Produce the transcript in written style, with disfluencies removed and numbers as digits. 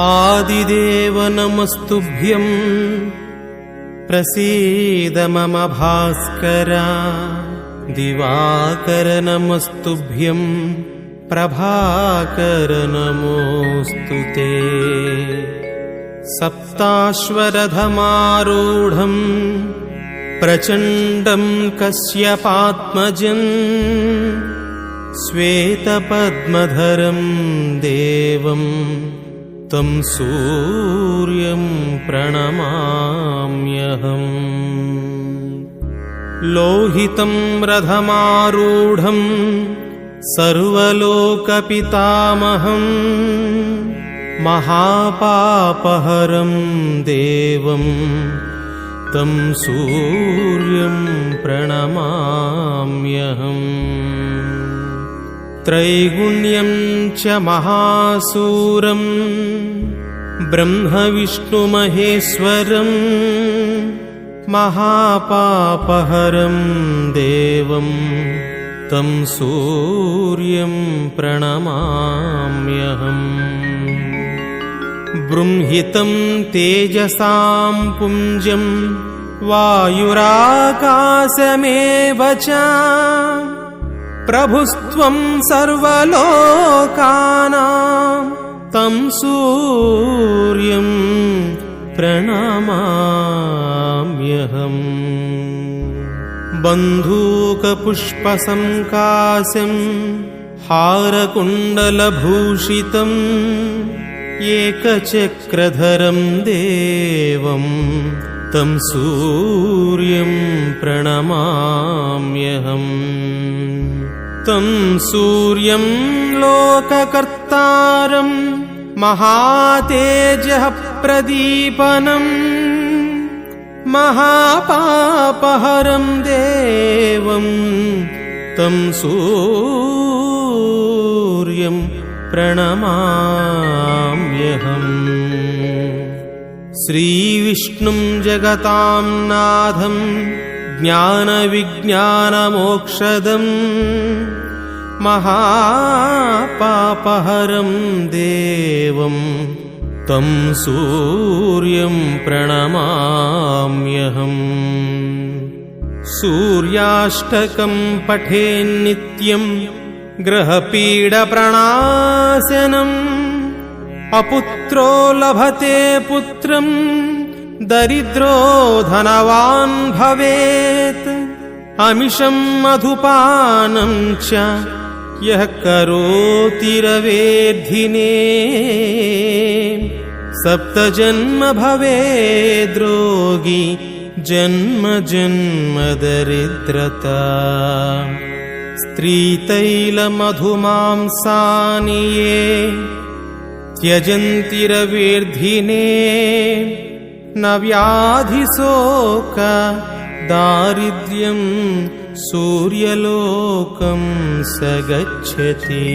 आदिदेव नमस्तुभ्यं प्रसीद मम भास्कर दिवाकर नमस्तुभ्यं प्रभाकर नमोऽस्तुते सप्ताश्वरथमारूढं प्रचण्डं कश्यपात्मजं श्वेतपद्मधरं देवं तं सूर्यं प्रणमाम्यहम् लोहितं रथमारूढं सर्वलोकपितामहं महापापहरं देवं तं सूर्यं प्रणमाम्यहम् त्रैगुण्यं च महासूरं ब्रह्मविष्णुमहेश्वरं महापापहरं देवं तं सूर्यं प्रणमाम्यहम् बृंहितं तेजसां पुञ्जं वायुराकाशमेव च प्रभुस्त्वं सर्वलोकानां तं सूर्यं प्रणमाम्यहम् बन्धूकपुष्पसङ्काशं हारकुण्डलभूषितम् एकचक्रधरं देवं तं सूर्यं प्रणमाम्यहम् तं सूर्यं लोककर्तारं महातेजः प्रदीपनं महापापहरं देवं तं सूर्यं प्रणमाम्यहम् श्रीविष्णुं जगतां नाथं ज्ञानविज्ञानमोक्षदं महापापहरं देवं तं सूर्यं प्रणमाम्यहम् सूर्याष्टकं पठेन्नित्यं ग्रहपीडप्रणाशनम् अपुत्रो लभते पुत्रं दरिद्रो धनवान् भवेत् अमिषं मधुपानं च यः करोति रवेद्धिने सप्तजन्म भवेद्रोगी जन्म जन्म दरिद्रता स्त्रीतैलमधुमांसानि ये त्यजन्ति रवेर्धिने न व्याधिशोक दारिद्र्यं सूर्यलोकं स गच्छति।